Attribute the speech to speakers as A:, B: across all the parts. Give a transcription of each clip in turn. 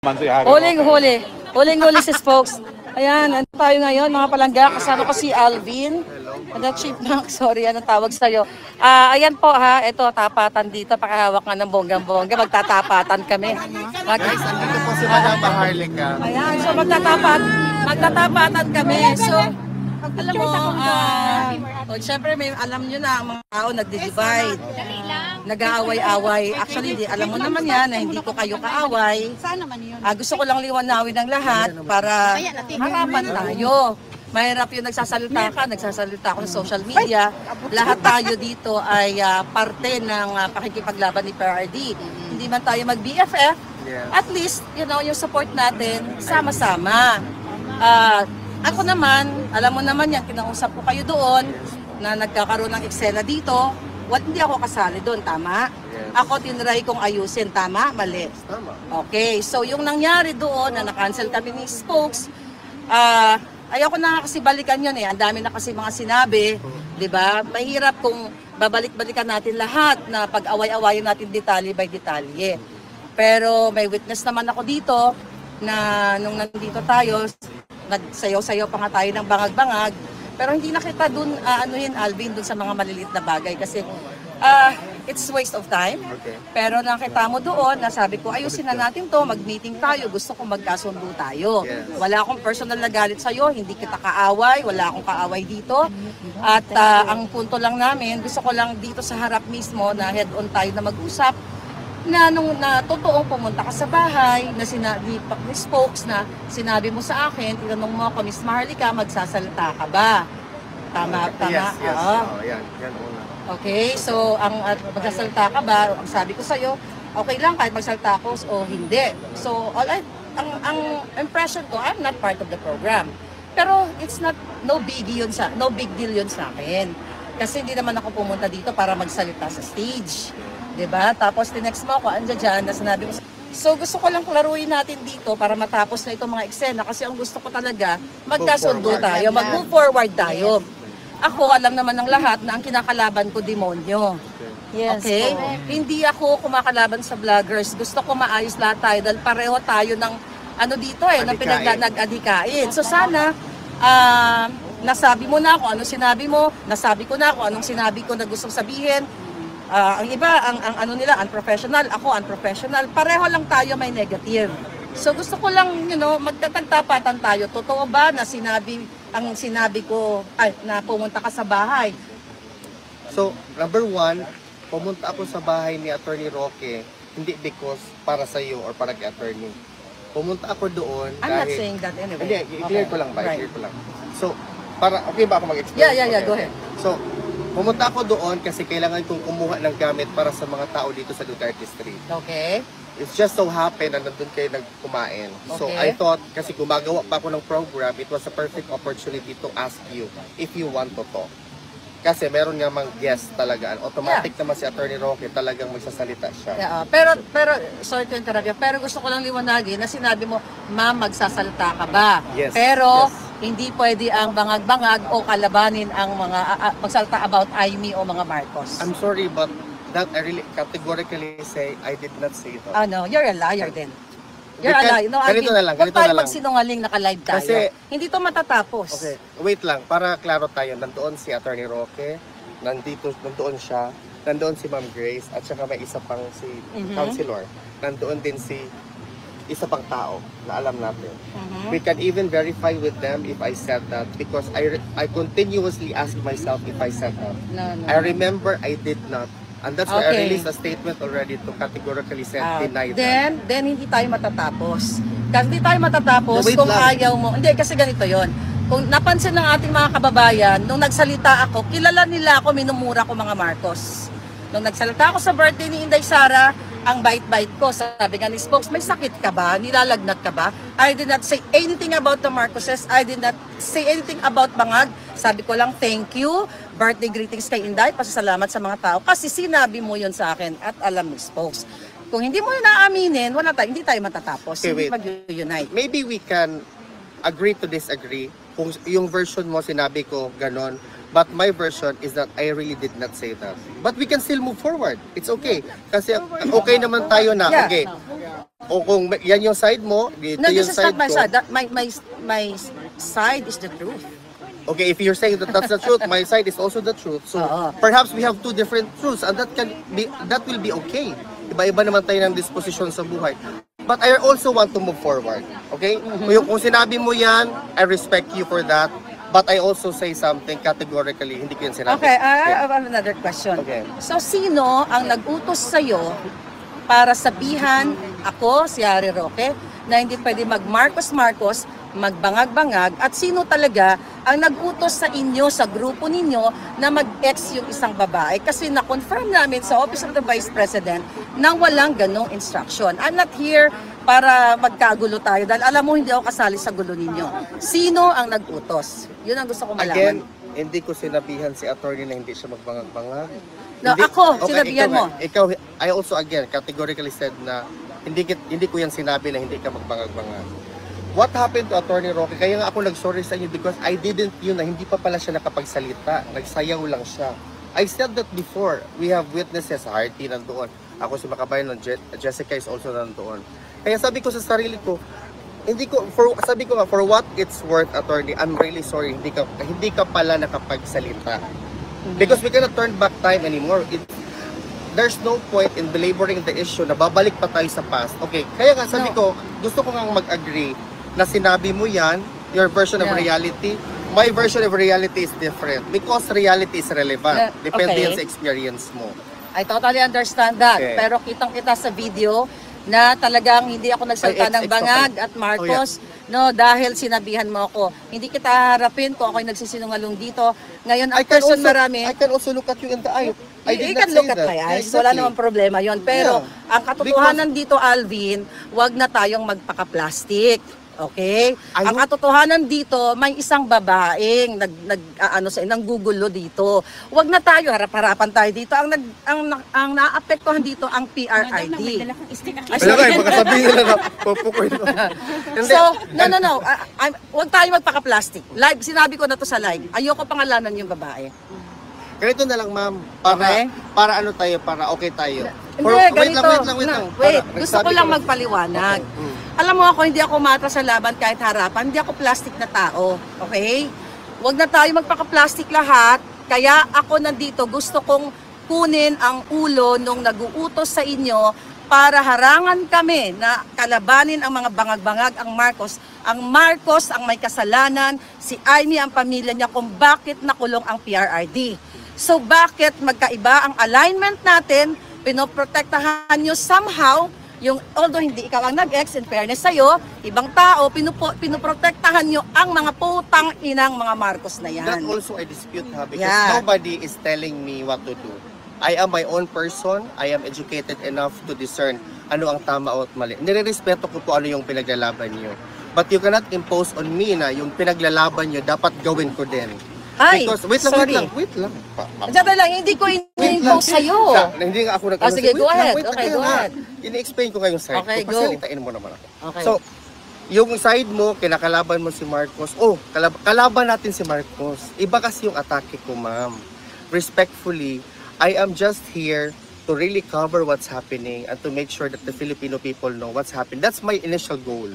A: Huling-huli. Huling-huli si Spokes. Ayan, ano tayo ngayon mga palangga. Kasama ko si Alvin. Ano, Chipmunk, sorry, anong tawag sa'yo? Ayan po ha, ito, tapatan dito. Pakahawak nga ng bonggang-bongga. Magtatapatan kami.
B: Guys, andito po si Madam Maharlika.
A: Ayan, so magtatapatan kami. So, alam mo, syempre may alam nyo na ang mga tao nagdi-divide. Nag-aaway-away. Actually, alam mo naman yan na hindi ko kayo kaaway. Gusto ko lang liwanawin ng lahat para harapan tayo. Mahirap yung nagsasalita ako sa social media. Lahat tayo dito ay parte ng pakikipaglaban ni PRD. Hindi man tayo mag-BFF, at least, you know, yung support natin, sama-sama. Ako naman, alam mo naman yan, kinausap ko kayo doon na nagkakaroon ng eksena dito. Hindi ako kasali doon, tama? Ako tinry kong ayusin, tama? Mali. Okay, so yung nangyari doon na na-cancel kami ni Spokes, ayoko na kasi balikan yun eh. Ang dami na kasi mga sinabi, di ba? Mahirap kung babalik-balikan natin lahat na pag-away-awayin natin detalye by detalye. Pero may witness naman ako dito na nung nandito tayo, nagsayaw-sayaw pa nga tayo ng bangag-bangag. Pero hindi na kita dun, Alvin, dun sa mga maliliit na bagay kasi it's waste of time. Okay. Pero nakita mo doon, nasabi ko, ayusin na natin to, mag-meeting tayo, gusto ko magkasundo tayo. Yes. Wala akong personal na galit sa'yo, hindi kita kaaway, wala akong kaaway dito. At ang punto lang namin, gusto ko lang dito sa harap mismo na head-on tayo na mag-usap, na nung totoong pumunta ka sa bahay, na sinabi ni Spokes na sinabi mo sa akin, tinanong mo ako, Miss Maharlika, magsasalita ka ba? Tama?
B: Yes. Yan una.
A: Okay, so magsasalita ka ba? Ang sabi ko sa'yo, okay lang kahit magsalita ako o hindi. So, ang impression ko, I'm not part of the program. Pero it's no big deal yun sa akin. Kasi hindi naman ako pumunta dito para magsalita sa stage. Diba? Tapos tinext mo ako, andyan dyan, na sinabi ko. So gusto ko lang klaruhin natin dito para matapos na itong mga eksena kasi ang gusto ko talaga, magkasundo tayo, mag-move forward tayo. Ako, alam naman ng lahat na ang kinakalaban ko, demonyo. Yes. Okay? Hindi ako kumakalaban sa vloggers. Gusto ko maayos lahat tayo dahil pareho tayo ng dito ng nag-adhikain. So sana, nasabi mo na ako, ano sinabi mo, nasabi ko na ako, anong sinabi ko na gustong sabihin. Ang iba, ang nila, unprofessional. Ako, unprofessional. Pareho lang tayo may negative. So gusto ko lang, magtatagtapatan tayo. Totoo ba na sinabi ko, na pumunta ka sa bahay?
B: So, number one, pumunta ako sa bahay ni Attorney Roque, hindi because para sa iyo or para kay attorney. Pumunta ako doon
A: I'm not saying that anyway.
B: Hindi, i-clear ko lang ba? I-clear ko lang. So, okay ba ako mag-explain?
A: Yeah, go ahead.
B: So, pumunta ako doon kasi kailangan kong kumuha ng gamit para sa mga tao dito sa Duterte Street.
A: Okay.
B: It's just so happen na nandun kayo nagkumain. Okay. So I thought, kasi gumagawa pa ako ng program, it was a perfect opportunity to ask you if you want to talk. Kasi meron nga mang guest talaga. Automatic naman si Attorney Roque talagang magsasalita siya.
A: Yeah, pero sorry to interrupt you, pero gusto ko lang liwanagin na sinabi mo, ma'am, magsasalita ka ba?
B: Yes.
A: Pero hindi pwede ang bangag-bangag o kalabanin ang mga magsalita about Amy o mga Marcos.
B: I'm sorry, but that I really categorically say I did not say that.
A: No, you're a liar then. You're a liar. No,
B: ganito na lang.
A: Huwag tayo magsinungaling, naka-live tayo.
B: Kasi,
A: hindi to matatapos.
B: Okay, wait lang. Para klaro tayo, nandoon si Attorney Roque, nandoon siya, nandoon si Ma'am Grace, at saka may isa pang si Counselor. Nandoon din si isa pang tao na alam natin. We can even verify with them if I said that because I continuously ask myself if I said that.
A: No.
B: I remember I did not. And that's why I released a statement already to categorically deny that.
A: Then hindi tayo matatapos. Kasi hindi tayo matatapos kung ayaw mo. Hindi, kasi ganito yon. Kung napansin ng ating mga kababayan, nung nagsalita ako, kilala nila ako, minumura ko mga Marcos. Nung nagsalita ako sa birthday ni Inday Sara, ang bait-bait ko, sabi nga ni Spokes, may sakit ka ba? Nilalagnat ka ba? I did not say anything about the Marcoses. I did not say anything about Bangag. Sabi ko lang, thank you. Birthday greetings kay Inday. Pasasalamat sa mga tao. Kasi sinabi mo yun sa akin at alam ni Spokes. Kung hindi mo yun naaminin, hindi tayo matatapos.
B: Okay,
A: hindi mag-unite.
B: Maybe we can agree to disagree. Kung yung version mo, sinabi ko, ganon. But my version is that I really did not say that. But we can still move forward. It's okay. Kasi okay naman tayo na. Okay. O kung yan yung side mo, dito
A: No,
B: yung
A: this is not
B: side
A: my
B: ko.
A: side. My side is the truth.
B: Okay, if you're saying that that's the truth, my side is also the truth. So
A: Oo.
B: perhaps we have two different truths, and that will be okay. Iba-iba naman tayo ng disposition sa buhay. But I also want to move forward. Okay? Kung sinabi mo yan, I respect you for that. But I also say something categorically, hindi ko yan sinabi.
A: Okay, I have another question.
B: Okay.
A: So, sino ang nag-utos sa'yo para sabihan ako, si Harry Roque, na hindi pwede mag-Marcos-Marcos, magbangag-bangag, at sino talaga ang nag-utos sa inyo, sa grupo ninyo, na mag-ex yung isang babae? Kasi na-confirm namin sa Office of the Vice President na walang ganong instruction. I'm not here para magkagulo tayo dahil alam mo hindi ako kasali sa gulo ninyo. Sino ang nag-utos? Yun ang gusto ko malaman.
B: Again, hindi ko sinabihan si attorney na hindi siya magbangag-bangag.
A: No, ako, sinabihan mo.
B: Ikaw, I also again categorically said na hindi ko yan sinabi na hindi ka magbangag-bangag. What happened to Attorney Roque? Kaya nga ako nag-sorry sa inyo because I didn't yun na hindi pa pala siya nakapagsalita. Nagsayaw lang siya. I said that before. We have witnesses. Harty nandoon. Ako si Makabayan, Jessica is also nandoon. Kaya sabi ko sa sarili ko, sabi ko nga, for what it's worth, attorney, I'm really sorry, hindi ka pala nakapagsalita. Because we cannot turn back time anymore. There's no point in belaboring the issue na babalik pa tayo sa past. Okay, kaya nga sabi ko, gusto ko nga mag-agree na sinabi mo yan, your version of reality. My version of reality is different because reality is relevant. Depende yan sa experience mo.
A: I totally understand that.
B: Okay.
A: Pero kitang-kita sa video na talagang hindi ako nagsalita ng Bangag at Marcos, no, dahil sinabihan mo ako. Hindi kita harapin kung ako'y nagsisinungalong dito. Ngayon, ang person marami,
B: I can also look at you in the eye.
A: you can look at my eyes. Wala namang problema yon. Pero ang katotohanan dito, Alvin, wag na tayong magpaka-plastic. Okay? Ang katotohanan dito, may isang babaeng nanggugulo dito. Wag na tayo, harap-harapan tayo dito. Ang naapektuhan dito ang PRID.
B: Baka sabihin nila na pupukoy mo.
A: So, no. Wag tayo magpaka-plastic. Live, sinabi ko na to sa live. Ayoko pangalanan yung babae.
B: Ganito na lang, ma'am. Para ano tayo, para okay tayo.
A: Wait lang. Wait, gusto ko lang
B: na-
A: magpaliwanag.
B: Okay.
A: Alam mo ako, hindi ako mata sa laban kahit harapan. Hindi ako plastic na tao. Okay? Huwag na tayo magpaka-plastic lahat. Kaya ako nandito, gusto kong kunin ang ulo nung nag-uutos sa inyo para harangan kami na kalabanin ang mga bangag-bangag, ang Marcos. Ang Marcos ang may kasalanan, si Amy ang pamilya niya kung bakit nakulong ang PRRD. So bakit magkaiba ang alignment natin, pinoprotektahan nyo somehow, although hindi ikaw ang nag-ex, in fairness sa'yo, ibang tao, pinoprotektahan nyo ang mga putang inang mga Marcos na yan.
B: That also I dispute ha, because nobody is telling me what to do. I am my own person, I am educated enough to discern ano ang tama o mali. Nire-respeto ko po ano yung pinaglalaban nyo. But you cannot impose on me na yung pinaglalaban nyo, dapat gawin ko din.
A: Ay,
B: because, wait lang.
A: Diyan lang, hindi ko in-impose sa'yo.
B: Hindi nga ako
A: sige, go ahead. Okay, go ahead.
B: Ini-explain ko ngayong side
A: Okay,
B: ko.
A: go.
B: Pasalitain mo naman ako.
A: Okay.
B: So, yung side mo, kinakalaban mo si Marcos. Kalaban natin si Marcos. Iba kasi yung atake ko, ma'am. Respectfully, I am just here to really cover what's happening and to make sure that the Filipino people know what's happening. That's my initial goal.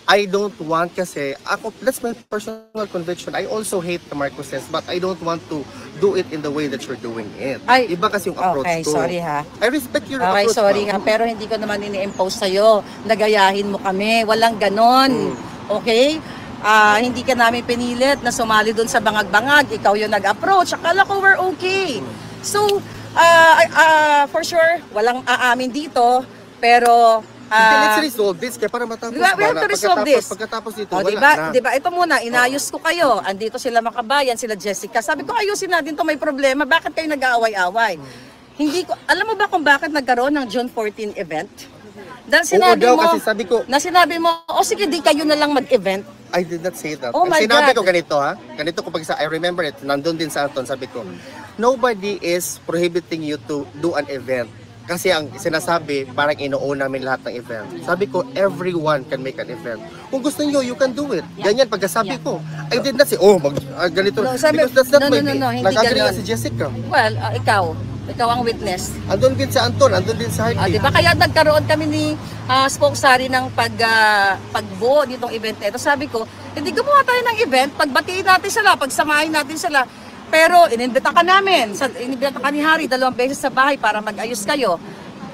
B: I don't want kasi, that's my personal conviction. I also hate the Marcoses, but I don't want to do it in the way that you're doing it. Iba kasi yung approach
A: okay,
B: ko.
A: sorry ha.
B: I respect your
A: Okay,
B: approach.
A: sorry ha. Pero hindi ko naman ini-impose sa'yo. Nagayahin mo kami. Walang ganon. Okay? Hindi ka namin pinilit na sumali dun sa bangag-bangag. Ikaw yung nag-approach. Akala ko we're okay. So, for sure, walang aamin dito. Pero,
B: let's resolve this kaya para matapos.
A: We have to resolve this.
B: Pagkatapos dito,
A: O,
B: wala na.
A: diba, ito muna, inayos ko kayo. Andito sila Makabayan, sila Jessica. Sabi ko, ayusin natin to, may problema. Bakit kayo nag-aaway-away? Hindi ko, alam mo ba kung bakit nagkaroon ng June 14 event? Dahil sinabi
B: daw,
A: mo,
B: kasi sabi ko,
A: sinabi mo, sige, di kayo na lang mag-event.
B: I did not say that.
A: Oh my
B: Sinabi
A: God.
B: ko ganito ha. Ganito ko I remember it. Nandun din sa Anton. Sabi ko, nobody is prohibiting you to do an event. Kasi ang sinasabi, parang ino-own namin lahat ng event. Sabi ko, everyone can make an event. Kung gusto niyo, you can do it. Ganyan, pagkasabi ko. I did not say, ganito.
A: No, sabi-
B: Because that's not
A: no,
B: my
A: no, no, hindi
B: Nag-agree
A: ganon.
B: nga si Jessica.
A: Well, ikaw, Ikaw ang witness.
B: Andun din sa Anton, andun din sa Heartbeat.
A: Diba? Kaya nagkaroon kami ni Spokesari ng pagbuo nitong event na ito. Sabi ko, hindi gumawa tayo ng event, pagbatiin natin sila, pagsamahin natin sila. Pero inimbita ka namin, inimbita ka ni Harry 2 beses sa bahay para mag-ayos kayo.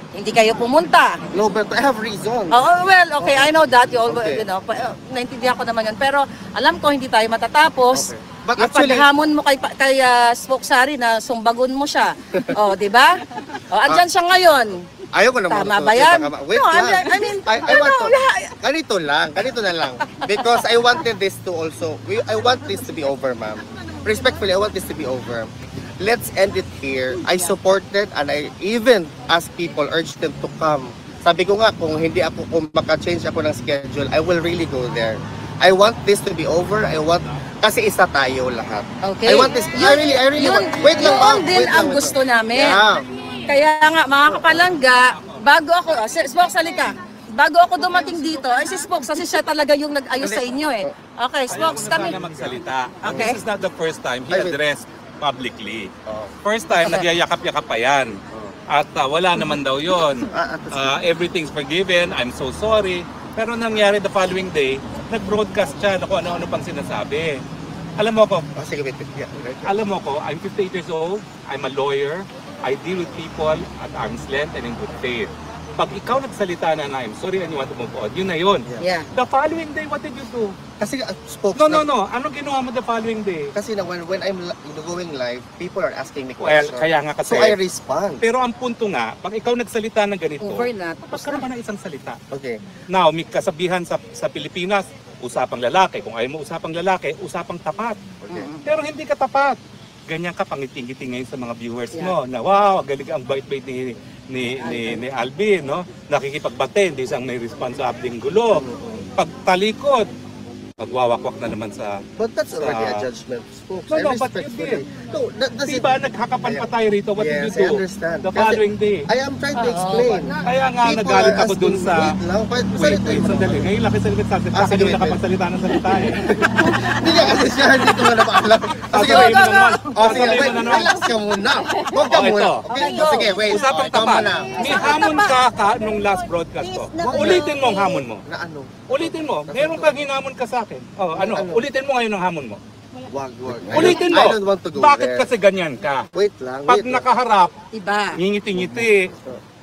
A: Hindi kayo pumunta.
B: No, but I have reasons.
A: Oh, well, okay, I know that. You always,
B: Okay.
A: you know, naintindihan ko naman yun. Pero alam ko hindi tayo matatapos.
B: Okay. But
A: Yung
B: actually-
A: paghamon mo kay Spokesari na sumbagon mo siya. Oh, di ba? Oh, andyan siya ngayon.
B: Ayoko naman.
A: Tama ba yan?
B: Wait
A: No,
B: lang.
A: I mean,
B: I want to, ganito na lang. Because I wanted this to also, I want this to be over, ma'am. Respectfully, I want this to be over. Let's end it here. I supported and I even asked people, urged them to come. Sabi ko nga, kung maka-change ako ng schedule, I will really go there. I want this to be over. Kasi isa tayo lahat.
A: Okay.
B: I want this, I really want, wait lang, ma'am.
A: Yun din
B: Wait
A: ang
B: lang.
A: gusto namin.
B: Yeah.
A: Kaya nga, mga kapalangga, bago ako, Spokes, halika. Bago ako dumating dito, ay si Spokes, kasi siya talaga yung nag-ayos sa inyo eh. Okay, Spokes, kami.
C: Sana magsalita. And
A: Okay.
C: This is not the first time he
B: Ay, wait.
C: addressed publicly.
B: Oh.
C: First time, nagyayakap-yakap pa yan. At wala naman daw yun. Everything's forgiven, I'm so sorry. Pero nangyari the following day, nag-broadcast siya na kung ano-ano pang sinasabi. Alam mo ko,
B: Oh, sige, wait. Yeah, right.
C: alam mo ko, I'm 58 years old, I'm a lawyer, I deal with people at arm's length and in good faith. Pag ikaw nagsalita na I'm sorry and you want to move on, yun na yun.
A: Yeah.
C: The following day, what did you do?
B: Kasi spokes
C: No. Anong ginawa mo the following day?
B: Kasi na when I'm going live, people are asking me
C: Well,
B: questions.
C: kaya nga kasi.
B: So I respond.
C: Pero ang punto nga, pag ikaw nagsalita ng ganito,
A: Over na.
C: tapos ka naman ng isang salita.
B: Okay.
C: Now, may kasabihan sa Pilipinas, usapang lalaki. Kung ayaw mo usapang lalaki, usapang tapat.
B: Okay.
C: Pero hindi ka tapat. Ganyan ka pangiting-ngiting ngayon sa mga viewers mo na wow, galing ang bait-bait ni Alvin, no? Nakikipagbate, hindi siyang may responsableng gulo. Pagtalikod, magwawakwak na naman sa...
B: But that's already a judgment, spokes.
C: No,
B: I
C: but
B: respect
C: you
B: it. No, does it...
C: Diba, naghakapan pa tayo rito, what did you
B: Yes,
C: do?
B: I understand.
C: The
B: Kasi
C: following day.
B: I am trying to explain.
C: Kaya nga
B: People
C: nagalit
B: are
C: ako dun
B: asking-
C: sa...
B: Wait lang,
C: Wait, sandali. Ngayon lang kasi nagsasalita
B: Ah,
C: ka,
B: sige,
C: hindi
B: wait.
C: nakapagsalita ng salita eh.
B: Hindi nga kasi siya, hindi ko na maalam. Sige,
C: Sasabihin
B: wait.
C: mo naman.
B: Oh, sige,
C: Sasabihin
B: wait.
C: mo naman.
B: Relax ka muna. Huwag ka
C: Oh,
B: muna.
C: ito.
B: Okay, sige, wait.
C: Usapang
B: Ikaw
C: tapat.
B: muna.
C: May hamon ka nung last broadcast ko. Ulitin mo ang hamon mo.
B: Na ano?
C: Ulitin mo. Meron kang hinamon ka sa akin. Oh, ano? Ulitin mo ngayon ang hamon mo.
B: Wag.
C: Ulitin mo.
B: I don't want to go
C: Bakit
B: there.
C: kasi ganyan ka?
B: Wait lang,
C: Pag
B: wait lang.
C: nakaharap,
A: Iba.
C: ngingiti-ngiti.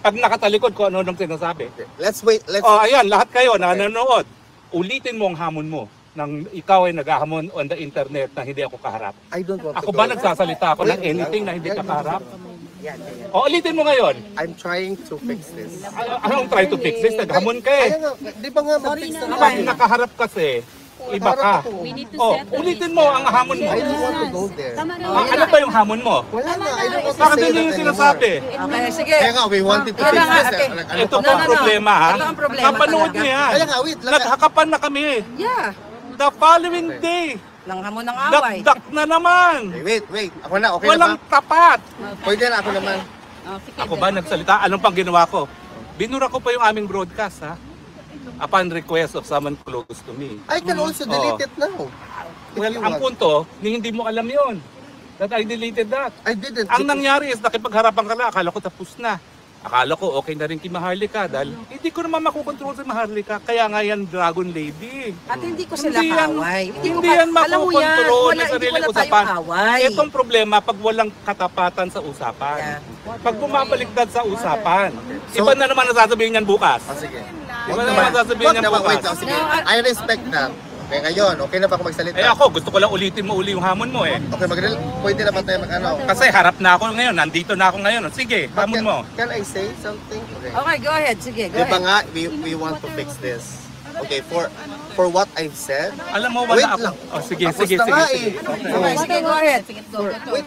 C: Pag nakatalikod ko, ano nang sinasabi?
B: Let's wait. Let's...
C: Oh, ayan, lahat kayo na nanonood. Ulitin mo ang hamon mo nang ikaw ay naghahamon on the internet na hindi ako kaharap.
B: I don't want
C: Ako
B: to
C: ba
B: go.
C: nagsasalita ako ng anything na hindi ka kaharap? O, ulitin mo ngayon.
B: I'm trying to fix this.
C: Anong try to fix this? Naghamon ka eh.
B: Kaya nga, di ba nga mag-fix na
C: Pag nakaharap kasi, iba ka. Oh, ulitin mo ang hamon mo.
B: I don't want to go there.
C: Ano ba yung hamon mo?
B: Wala na, I don't want to
C: Bakit
B: say
C: hindi
B: that
C: yung sinasabi?
A: Okay, sige.
B: Kaya nga, we wanted to
A: Yan
B: fix
A: na nga,
B: this.
A: okay.
B: Ano
C: Ito
B: pa
C: po
B: ba?
C: ang problema ha.
A: Ito ang problema
C: Kapanood
A: talaga.
C: niyo yan.
B: Kaya nga, wait lang.
C: Naghakapan na kami.
A: Yeah.
C: The following day,
A: Langhamon ng away.
C: dakdak na naman.
B: Wait. Ako na, okay
C: Walang
B: na ba?
C: tapat.
B: Pwede na, ako naman.
C: Ako ba nagsalita? Anong pang ginawa ko? Binura ko pa yung aming broadcast ha. Upon request of someone close to me.
B: I can also delete it now. If
C: Well,
B: you
C: ang
B: want.
C: punto, hindi mo alam yon. That I deleted that.
B: I didn't.
C: Ang nangyari is nakipagharapan ka lang, akala ko tapos na. Akala ko okay na rin kay Maharlika dahil hindi ko naman makukontrol si Maharlika. Kaya nga yan Dragon Lady.
A: At hindi ko sila
C: Hindi yan-
A: kaaway.
C: Hindi yan
A: alam mo yan,
C: makukontrol
A: wala,
C: ng
A: hindi
C: sariling
A: wala
C: usapan.
A: tayong away.
C: Itong problema pag walang katapatan sa usapan.
A: Yeah.
C: Pag bumabaliktad sa usapan.
B: So-
C: Iba na naman ang sasabihin niyan bukas.
B: Oh, sige.
C: Iba na naman ang sasabihin
B: Wag
C: niyan
B: naman, wait.
C: bukas.
B: Oh, sige. I respect that. Okay, ngayon, okay na ba ako magsalita?
C: Eh ako, gusto ko lang ulitin mo uli yung hamon mo eh.
B: Okay, pwede na ba tayo mag-ano?
C: Kasi harap na ako ngayon, nandito na ako ngayon. Sige, hamon mo.
B: Can I say something? Okay.
A: Okay, go ahead. Sige, go
B: Di ba
A: ahead.
B: nga, we want to fix this. Okay, for what I've said,
C: Alam mo,
B: Wait
C: wala ako.
B: lang.
C: Oh, sige,
B: Tapos
C: sige,
B: na
C: sige.
B: nga
C: sige.
A: Okay, sige, go ahead.
B: wait,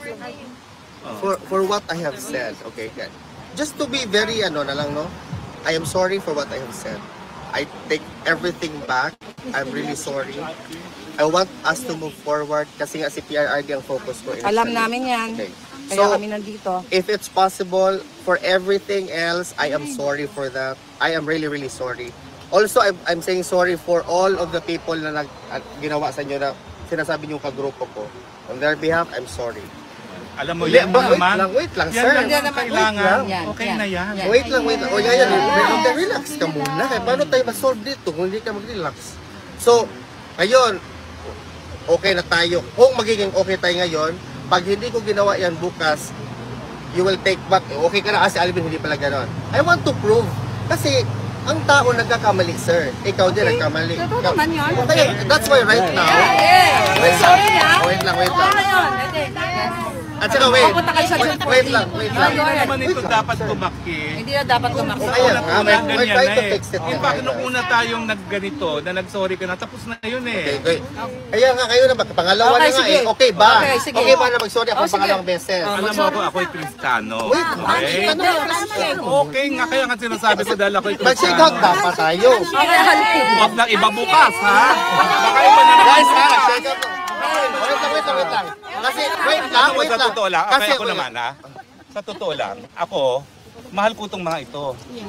B: for what I have said, okay, just to be very, ano na lang, no? I am sorry for what I have said. I take everything back. I'm really sorry. I want us to move forward kasi nga si PRRD ang focus ko.
A: Alam
B: initially.
A: namin yan.
B: Okay.
A: Kaya
B: So,
A: kami nandito.
B: if it's possible, for everything else, I am sorry for that. I am really, really sorry. Also, I'm saying sorry for all of the people na ginawa sa inyo na sinasabi niyo kagrupo ko. On their behalf, I'm sorry.
C: Alam mo,
B: Hindi,
C: yan mo naman.
B: wait lang,
C: Yan
B: sir.
C: lang
A: Yan
C: ang
A: naman.
C: kailangan.
A: Yan,
C: Okay
A: yan.
C: na yan.
A: Yan.
B: Wait lang. O yan. Relax ka muna. Paano tayo ma-solve dito kung hindi ka mag-relax? So, ngayon, okay na tayo. Kung magiging okay tayo ngayon, pag hindi ko ginawa yan bukas, you will take back. Okay ka na kasi Alvin, hindi pala ganon. I want to prove. Kasi, ang tao nagkakamali, sir. Ikaw din nagkamali.
A: Totoo naman yun.
B: Okay, that's why right now. Wait
A: Sorry
B: lang.
A: ha.
B: Wait lang.
A: Ngayon.
B: At saka wait.
A: Pupunta kayo sa June 14.
B: Wait lang.
C: Hindi naman ito dapat tumakki.
A: Hindi na dapat tumakbo.
B: Kaya nga,
C: Una,
B: we're
C: ganyan
B: trying
C: na
B: to
C: eh.
B: fix it.
C: In fact, nung una tayong nagganito, na nag-sorry ka na, tapos na yun eh.
B: Okay. Kaya nga kayo na pangalawa
A: Okay,
B: na nga
A: sige.
B: eh. Okay ba?
A: Okay, sige.
B: Okay ba na mag-sorry ako
A: Oh, sige.
B: pangalawang beses?
C: Alam mo ako, ako'y Kristiyano.
B: Wait,
C: Okay? Okay nga, kaya nga sinasabi ko dahil ako'y
B: mag-shake out
C: Kristiyano.
B: dapat tayo.
A: Okay, halipin.
C: Huwag na iba bukas, ha? Baka iba na naman.
B: Guys, ha, shake out. Wait lang. Kasi, wait lang.
C: Sa totoo lang, okay
B: Kasi,
C: ako naman, ha? Sa totoo lang, ako, mahal ko itong mga ito.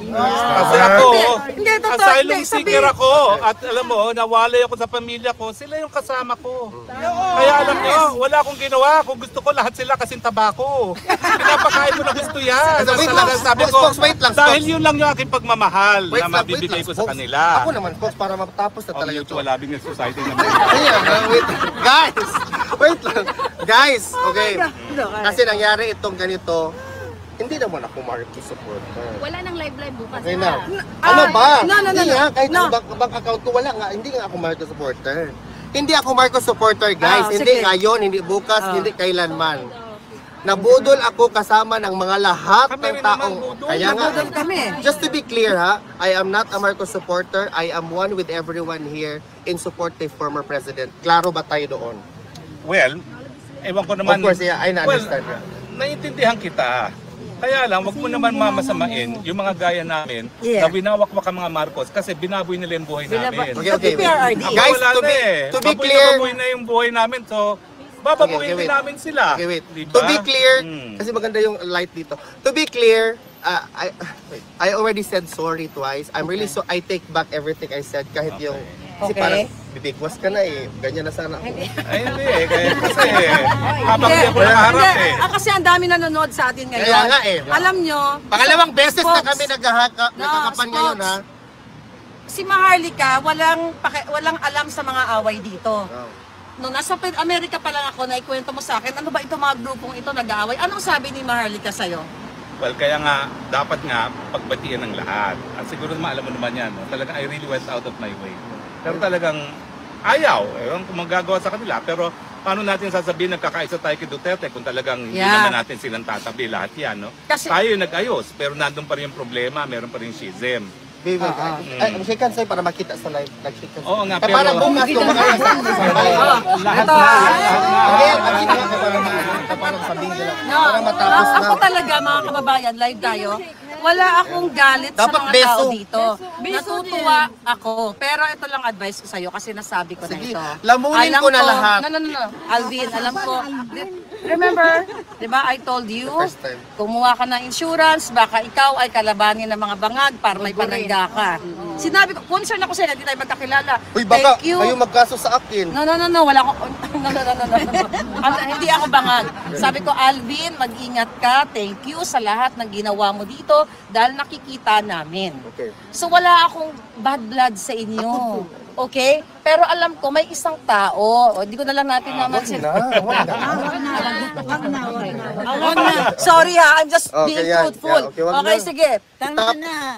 C: Kasi ako,
A: Hindi, totoo.
C: asylum
A: Hindi,
C: seeker ako. At alam mo, nawalay ako sa pamilya ko. Sila yung kasama ko. Kaya alam nyo, wala akong ginawa. Kung gusto ko, lahat sila kasing tabako. Pinapakain ko na gusto yan.
B: Wait lang,
C: Talagang sabi ko,
B: Fox, wait lang,
C: dahil
B: Fox.
C: yun lang yung aking pagmamahal
B: Wait
C: na
B: lang,
C: mabibigay ko sa
B: Fox.
C: kanila.
B: Ako naman, Fox, para matapos na
C: Ang
B: talaga ito.
C: mutual loving society naman.
B: Kaya nga, wait. Guys, wait lang. Guys, okay. Kasi nangyari itong ganito, hindi naman ako Marcos supporter.
D: Wala nang live bukas.
B: Okay na.
D: ha?
B: Ano ba?
A: no.
B: Hindi nga, kahit
A: No.
B: yung bank account ko, wala nga. Hindi nga ako Marcos supporter. Hindi ako Marcos supporter, guys.
A: Ah,
B: Hindi
A: sige.
B: ngayon, hindi bukas, hindi kailanman. Nabudol ako kasama ng mga lahat
C: Kami
B: ng
C: rin naman
B: taong...
C: budol.
B: Kaya nga,
A: Nabudol kami.
B: just to be clear ha, I am not a Marcos supporter. I am one with everyone here in support of former president. Klaro ba tayo doon?
C: Well, ewan ko naman.
B: Of course, yeah, I understand.
C: Well, naiintindihan kita. Kaya lang, wag mo naman mamasamain yung mga gaya namin
A: Yeah.
C: na binawak-wak ang mga Marcos kasi binaboy nila yung buhay namin.
B: Okay.
A: PRRD.
B: Guys,
C: Wala
B: to
C: na
B: be,
C: eh.
B: to be
C: Baboy na
B: clear,
C: baboy na yung buhay namin. So, bababuin
B: Okay,
C: din
B: wait.
C: namin sila.
B: okay, wait.
C: Diba?
B: To be clear,
C: Hmm.
B: kasi maganda yung light dito. To be clear, I already said sorry twice. I take back everything I said kahit yung kasi
A: Okay.
B: parang bibigwas ka na eh. Ganyan na sana ako.
C: Ay, hindi eh. Kaya kasi habang di ako nakaharap eh.
A: Kasi ang dami nanonood sa atin ngayon.
B: Kaya nga eh.
A: Alam nyo,
B: Pangalawang beses na
A: Spokes.
B: kami nagkakapan ngayon ha.
A: si Maharlika, walang alam sa mga away dito.
B: Oh.
A: Nung nasa Amerika pa lang ako, naikwento mo sa akin, ano ba ito mga grupong ito nag-aaway? Anong sabi ni Maharlika sa'yo?
C: Well, kaya nga, dapat nga pagbatian ng lahat. At siguro naman, alam mo naman yan, no? Talagang I really went out of my way. Pero talagang ayaw. Ewan kung magagawa sa kanila. Pero paano natin sasabihin nagkakaisa tayo kay Duterte kung talagang hindi
A: Yeah.
C: naman natin silang tatabi lahat yan, no?
A: Kasi-
C: Tayo yung nag-ayos, pero nandun pa rin yung problema, meron pa rin schism.
B: Baby, shake hands tayo para makita sa live. Nag-shake hands.
C: Oo nga,
B: Eh, para
C: pero-
B: bukas kung makaya sa
C: Lahat na, lahat na.
B: Okay, para sabihin nila. Para matapos na.
A: Ako talaga, mga kababayan, live tayo. Wala akong galit
B: Dapat
A: sa mga
B: beso.
A: tao dito. Natutuwa ako. Pero ito lang advice ko sa'yo kasi nasabi ko na
B: Sige,
A: ito.
B: lamunin ko na lahat.
A: No. Alvin, alam ko. Remember, di ba I told you,
B: First time.
A: kumuha ka ng insurance, baka ikaw ay kalabanin ng mga bangag para may panangga ka. Sinabi ko, concern ako sa'yo, hindi tayo magkakilala.
B: Uy, baka
A: Thank you.
B: kayo magkaso sa akin.
A: No, wala akong, no. Hindi ako bangag. Sabi ko, Alvin, mag-ingat ka. Thank you sa lahat ng ginawa mo dito dahil nakikita namin.
B: Okay.
A: So wala akong bad blood sa inyo. Okay? Pero alam ko, may isang tao. O, hindi ko na lang natin naman
B: Wag na.
A: Sorry ha, I'm just
B: Okay,
A: being
B: yan.
A: truthful.
B: Yeah, okay, wag
A: Okay,
B: na.
A: sige.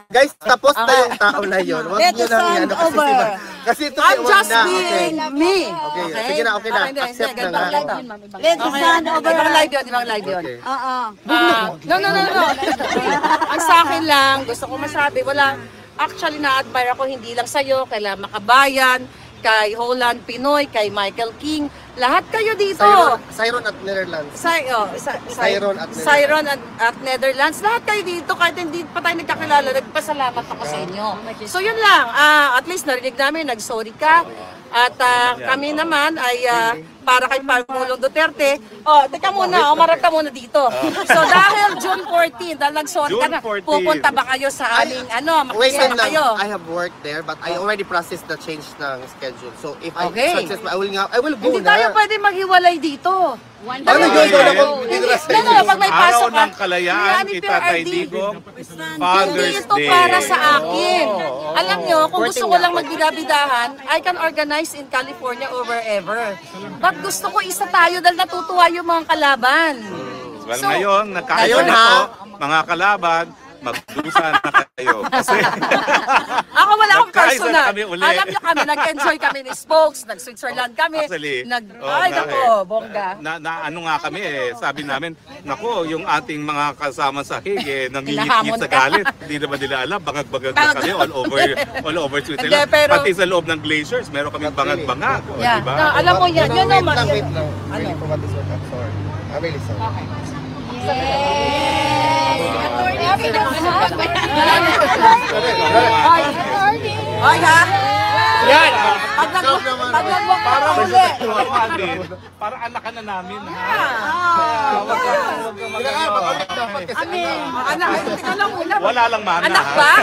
B: Guys, tapos na yung tao na yun. Wag
A: Let
B: nyo
A: the
B: lang
A: sun
B: yan.
A: over.
B: Kasi ito
A: I'm
B: wag
A: just
B: na.
A: being me.
B: Okay, sige na, okay na. Accept na nga.
A: Let the sun over. Ibang live yun, ibang live yun.
B: Okay.
A: No. Ang sa akin lang, gusto ko masabi, wala, actually na-admire ako hindi lang sa'yo, kay La Makabayan, kay Holland Pinoy, kay Michael King, lahat kayo dito.
B: Siron at Netherlands.
A: Siron at Netherlands, lahat kayo dito, kahit hindi pa tayo nagkakilala, nagpasalamat ako sa inyo. So yun lang, at least narinig namin, nag-sorry ka. At kami naman ay para kay Pangulong Duterte. Oh, teka muna, umarap ka muna dito. So dahil June 14, dahil nag-sorry ka na,
C: June 14.
A: pupunta ba kayo sa aming
B: Wait
A: makikita
B: lang,
A: kayo?
B: I have work there but I already processed the change ng schedule. So if
A: Okay.
B: I successful, I will go
A: Hindi tayo
B: na.
A: pwede maghiwalay dito.
B: Ano yun?
A: No, pag may
C: Araw
A: pasok ka,
C: ng kalayaan,
A: Ni
C: kita
A: PRRD.
C: Digong,
A: Hindi
C: Father's
A: ito
C: Day.
A: para sa akin.
C: Oo.
A: Alam nyo, kung gusto ko lang magbidabidahan, I can organize in California or wherever. But gusto ko isa tayo dahil natutuwa yung mga kalaban.
C: Well,
A: So,
C: ngayon, nagkaiba
B: ayun,
C: na
B: ha?
C: po, mga kalaban, magdusa na kayo. Kasi,
A: Ako wala akong
C: Nagkaisa na
A: personal.
C: kami uli.
A: Alam nyo kami, nag-enjoy kami ni Spokes, nag-Switzerland kami.
C: Actually,
A: Ay, nako, bongga.
C: ano nga kami sabi namin, nako, yung ating mga kasama sa hig, nangingit-ngit
A: Hinahamon
C: sa
A: ka.
C: galit. Hindi naman nila alam, bangag-bangag na kami all over Switzerland.
A: Hindi, pero-
C: Pati sa loob ng glaciers, meron kami bangag-bangag.
A: Yeah.
C: Diba?
A: Na, alam mo yan, yun
B: Wait
A: naman.
B: lang, wait
A: Yan.
B: lang. Really forgot this one. I'm sorry. I'm really sorry.
A: Ay, ha?
B: Yan!
A: Pag nag-walk ka
C: Parang
A: uli.
C: para anak ka na namin. Ha?
A: Anak, ay, tingnan lang muna.
C: Wala lang mana.
A: Anak
C: ha?
A: ba?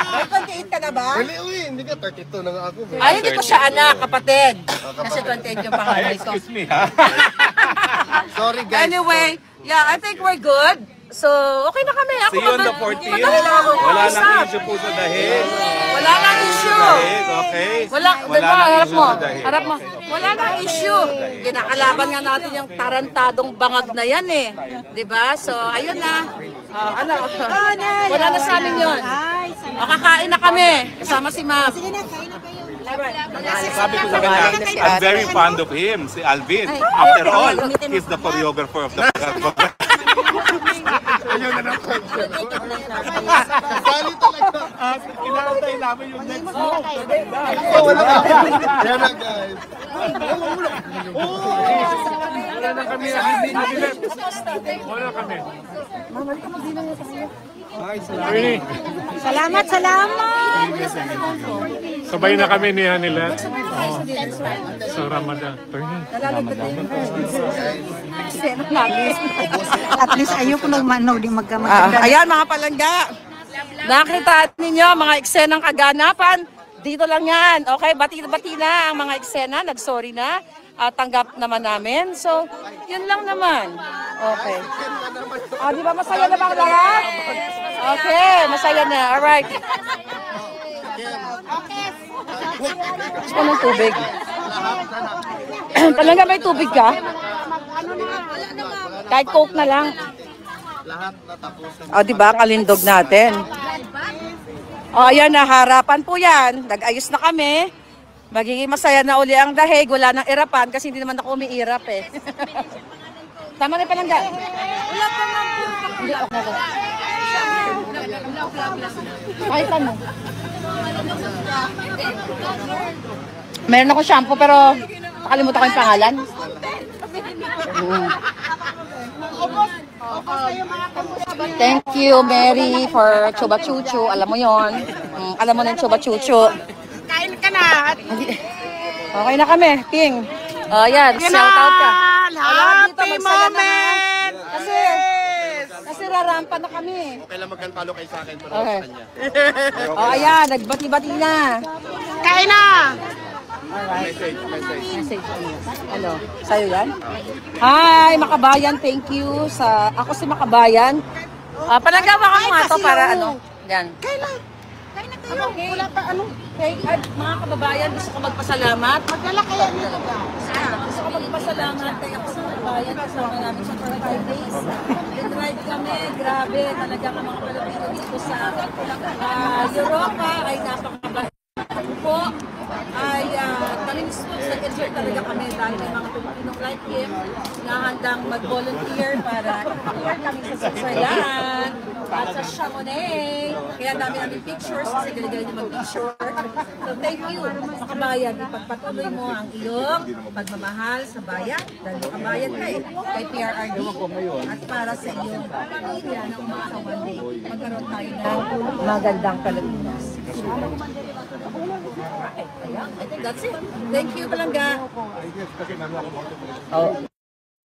A: May 28 ka na ba?
B: Really, uy, hindi ka 32 na nga ako.
A: Ay, hindi ko siya anak, kapatid. Kasi 28 yung pangalan ko.
C: Excuse me ha.
B: Sorry guys.
A: Anyway, yeah, I think we're good. So, okay na kami. Ako
C: See you on the 14th. Wala nang issue po sa dahil.
A: Wala nang issue.
C: Dahil, okay?
A: Wala,
C: Wala
A: diba,
C: nang
A: harap
C: issue
A: mo.
C: sa dahil.
A: Harap mo. Wala nang issue. Kinakalaban nga natin yung tarantadong bangag na yan eh. Diba? So, ayun na. Ano? Wala na sa amin yun. Makakain na kami. Kasama si Ma'am.
C: Sabi ko sa kanya, I'm very fond of him, si Alvin. After all, he's the choreographer of the program.
B: Ayun na naman. Sali talaga.
C: Inaantay namin yung next move.
B: Oh, wala na. Yan na guys.
D: Salamat, salamat.
E: Sabay na kami ni Hanilet. Sa Ramadan.
D: At least ayoko nung mano di magkamaganda.
A: Ayan mga palangga. Nakita ninyo mga eksenang kaganapan. Dito lang yan. Okay, bati-bati na ang mga eksena. Nag-sorry na. Tanggap naman namin. So, yun lang naman. Okay. Di ba masaya na bang lahat? Okay, masaya na. Alright. Gusto ko ng tubig. Palangga, may tubig ka? Kahit Coke na lang.
B: Lahat natapusin.
A: O, di ba? Kalindog natin. O, ayan na. Harapan po yan. Nag-ayos na kami. Magiging masaya na uli ang dahig. Wala nang irapan kasi hindi naman ako umiirap eh. Tama na palangga. Wala pa nga po. Hindi, okay na. Kahit ano. Meron ako shampoo pero nakalimutan ko yung pangalan. Thank you, Mary, for Chuba Chuchu. Alam mo yon. Alam mo na yung Chuba Chuchu.
D: Kain ka na.
A: Okay na kami, King. Yan, shout out ka.
D: Happy moment.
A: Kasi rarampa na kami.
B: Kailan mag-follow kayo sa akin pero
A: Okay.
B: sa kanya.
A: Ayan, nagbati-bati na.
D: Kain na.
A: Message. Ano? Sa'yo yan? Hi, Makabayan. Thank you. Ako si Makabayan. Palagawa ka mo nga to para ano. Yan.
D: Kain na tayo. Wala pa ano.
A: Okay, mga kababayan, gusto ko magpasalamat.
D: Magdala kaya nito ba?
A: Gusto ko magpasalamat kay ako sa kababayan. Kasama namin siya for 5 days. Nag-drive kami. Grabe. Talaga ka mga Pilipino dito sa Europa ay napakabait po. Ay kami mismo nag-enjoy talaga kami dahil may mga Pilipinong like him na handang mag-volunteer para i-tour kami sa Switzerland at sa Chamonix. Kaya dami namin pictures kasi galing niyo mag-picture. So thank you, makabayan. Ipagpatuloy mo ang iyong pagmamahal sa bayan. Dahil makabayan ka eh, kay PRRD. At para sa iyong pamilya na umasa one day, magkaroon tayo ng magandang Pilipinas. Ayan, I think that's it. Thank you, Palangga.